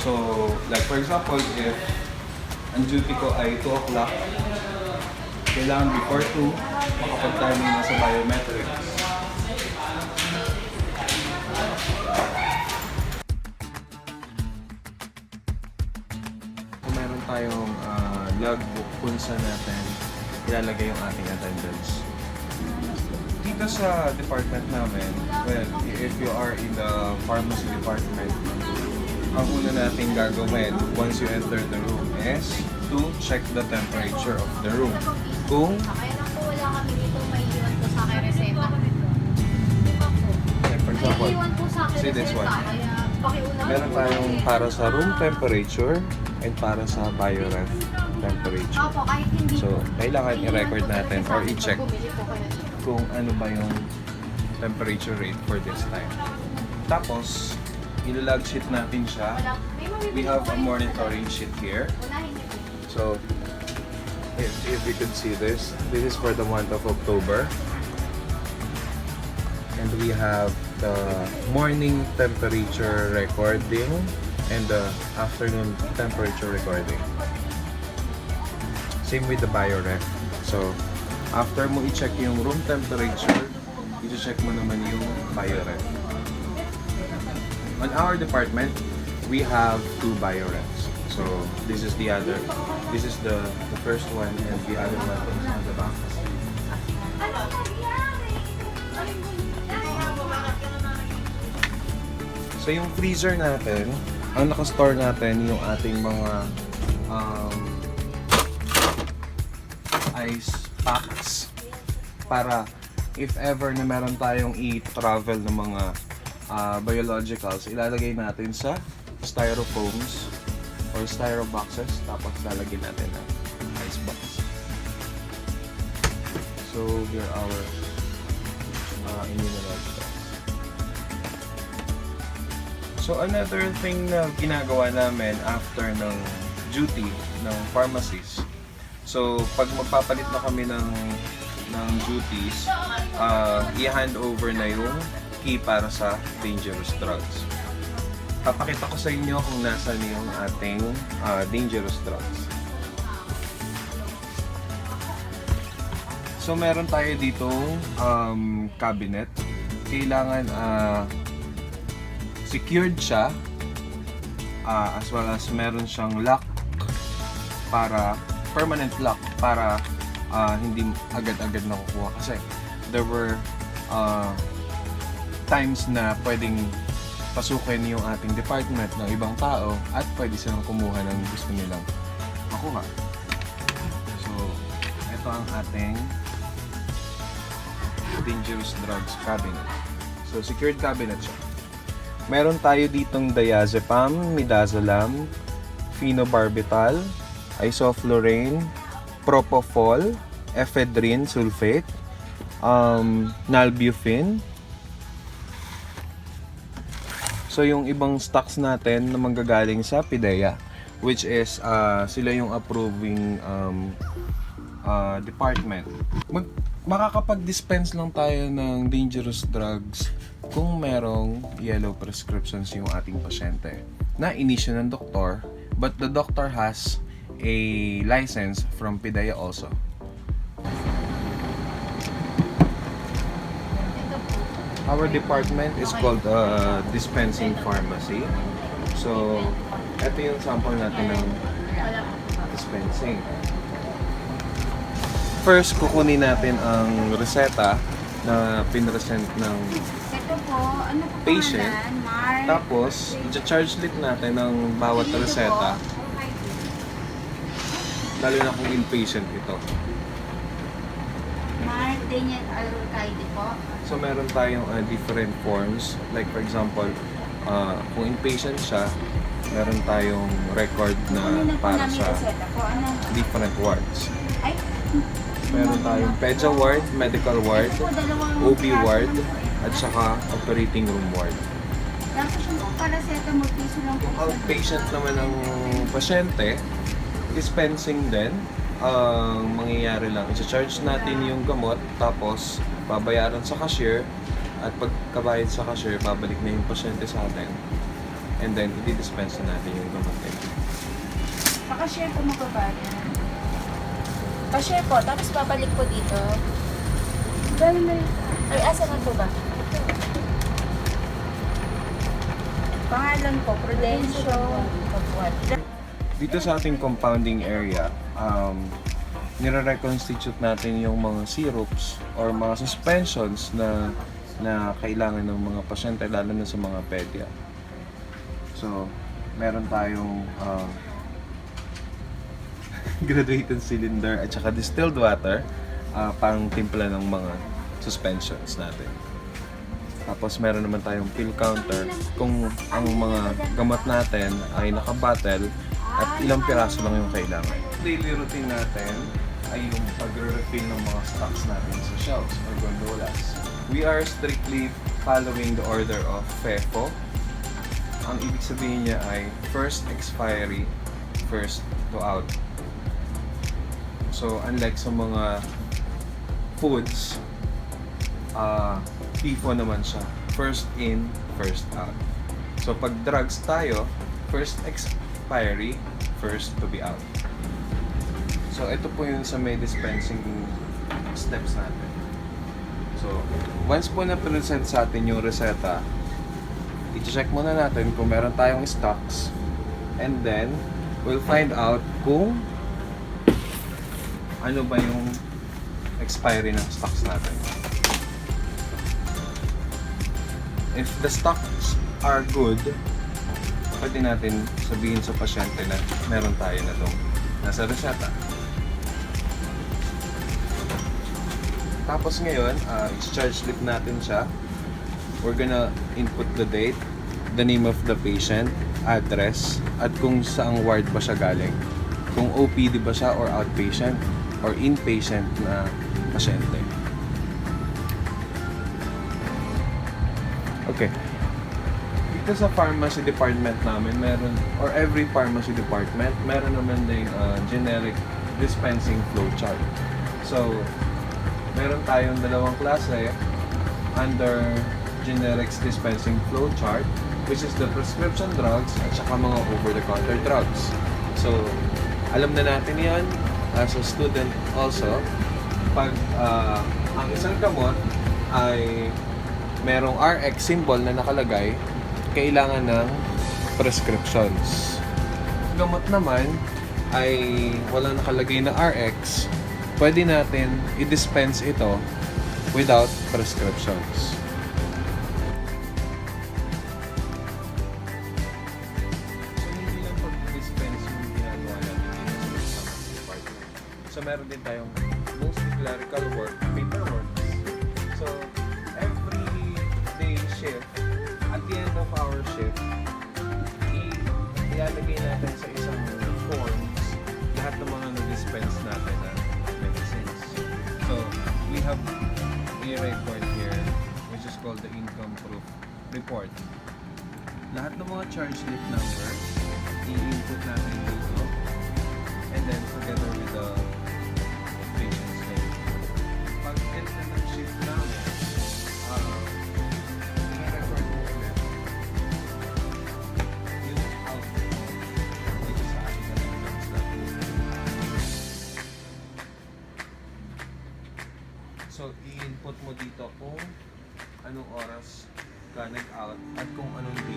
So, like for example, if ang duty ko ay 2 o'clock, kailangan before 2, makapag-timing na sa biometrics. So, meron tayong logbook kung saan natin ilalagay yung ating attendance. Dito sa department namin, well, if you are in the pharmacy department, ang una natin gagawin once you enter the room is to check the temperature of the room. Kung, Kaya lang po wala kami dito, may iwan po sa akin reseta. Di ba po? like for May example, iwan po sa akin see this reseta, one. kaya pakiuna Meron po tayong namin. para sa room temperature and para sa bioref temperature. Opo, kahit hindi So, po. kailangan May i-record iwan po natin talaga sa or akin i-check pag bumili po kayo. kung ano ba yung temperature rate for this time. Tapos, ilalog sheet natin siya. Wala- may mabibili We have po a kayo monitoring sheet here. Unahin niyo po. So, if you could see this is for the month of October. And we have the morning temperature recording and the afternoon temperature recording. Same with the bioref. So, after mo i-check yung room temperature, i-check mo naman yung bioref. On our department, we have 2 biorefs. So, this is the other. This is the first one and the other one is on the back. So, yung freezer natin, ang nakastore natin yung ating mga ice packs para if ever na meron tayong i-travel ng mga biologicals, ilalagay natin sa styrofoams or styro boxes, tapos lalagyan natin ng ice box. So, here are our immunologicals. So, another thing na ginagawa namin after ng duty ng pharmacies. So, pag magpapalit na kami ng duties, i-hand over na yung key para sa dangerous drugs. Papakita ko sa inyo kung nasan yung ating dangerous drugs. So, meron tayo ditong cabinet. Kailangan secured siya, as well as meron siyang lock para permanent lock para hindi agad-agad nakukuha kasi there were times na pwedeng pasukin yung ating department ng ibang tao at pwede silang kumuha ng gusto nilang makuha. So, ito ang ating dangerous drugs cabinet. So, secured cabinet siya. Meron tayo ditong diazepam, midazolam, phenobarbital, isoflurane, propofol, ephedrine sulfate, nalbuphine. So yung ibang stocks natin na manggagaling sa PIDEA, which is sila yung approving department. Makakapag-dispense lang tayo ng dangerous drugs kung merong yellow prescriptions yung ating pasyente na inisyu ng doktor, but the doctor has a license from PIDEA also. Our department is called dispensing pharmacy. So, ito yung sample natin ng dispensing. First, kukunin natin ang reseta na pinresent ng Ito po, ano po patient. pangalan? Mark. Tapos, i-charge ulit natin ng bawat reseta, lalo na kung inpatient ito. Mark Daniel Alcaide po. So, meron tayong different forms. Like, for example, kung inpatient siya, meron tayong record na Ano na po para namin sa reseta po? Ano? different wards. Ay, Meron tayong pedia ward, medical ward, ito po, dalawang OB piraso ward, lang po. at saka operating room ward. Tapos yung po paracetamol, piso lang po. Outpatient naman ng pasyente, dispensing din. Ang mangyayari lang, i-charge natin yung gamot, tapos babayaran sa cashier, at pagkabayad sa cashier, babalik na yung pasyente sa atin. and then i-dispense na natin yung gamot nila. Pakashare po mababa niya. Pa-share po, tapos babalik po dito. Dali na rin. Ay, asa na po ba? Pangalan po, Prudential Kabuat. Dito sa ating compounding area, nire-reconstitute natin yung mga syrups or mga suspensions na kailangan ng mga pasyente, lalo na sa mga pedia. So, meron tayong graduated cylinder at saka distilled water pang timpla ng mga suspensions natin. Tapos meron naman tayong pill counter kung ang mga gamot natin ay naka-bottle at ilang piraso lang yung kailangan. Daily routine natin ay yung pagre-refill ng mga stocks natin sa shelves or gondolas. We are strictly following the order of FEFO. Ang ibig sabihin niya ay first expiry, first to out. So unlike sa mga foods, FIFO naman siya. First in, first out. So pag drugs tayo, first expiry, first to be out. So ito po yung sa may dispensing steps natin. So once po na present sa atin yung reseta, i-check muna natin kung meron tayong stocks, and then we'll find out kung ano ba yung expiry ng stocks natin. If the stocks are good, pwede natin sabihin sa pasyente na meron tayo na itong nasa reseta. Tapos ngayon, i-charge slip natin siya. We're gonna input the date, the name of the patient, address, at kung saang ward ba siya galing. Kung OPD ba siya or outpatient or inpatient na pasyente. Okay. Dito sa pharmacy department namin, meron, or every pharmacy department, meron naman ding generic dispensing flowchart. So, meron tayong dalawang klase under generics dispensing flowchart, which is the prescription drugs at saka mga over-the-counter drugs. So, alam na natin yan as a student also. Pag ang isang gamot ay merong RX symbol na nakalagay, kailangan ng prescriptions. Gamot naman ay walang nakalagay na RX, pwede natin i-dispense ito without prescriptions. So, hindi lang pag-dispense yung ginagawa natin dito sa pharmacy department. So, meron din tayong mostly clerical work, paperwork. So, every day shift, at the end of our shift, ilalagay natin sa isang forms lahat ng mga na-dispense natin na medicines. So, we have a record here which is called the income proof report. Lahat ng mga charge slip number, i-input natin dito, and then together with the patient's name. Pag end na ng shift namin, i-record mo ulit yung output dito sa ating nalagay natin. So, i-input mo dito kung anong oras ka nag-out at kung anong day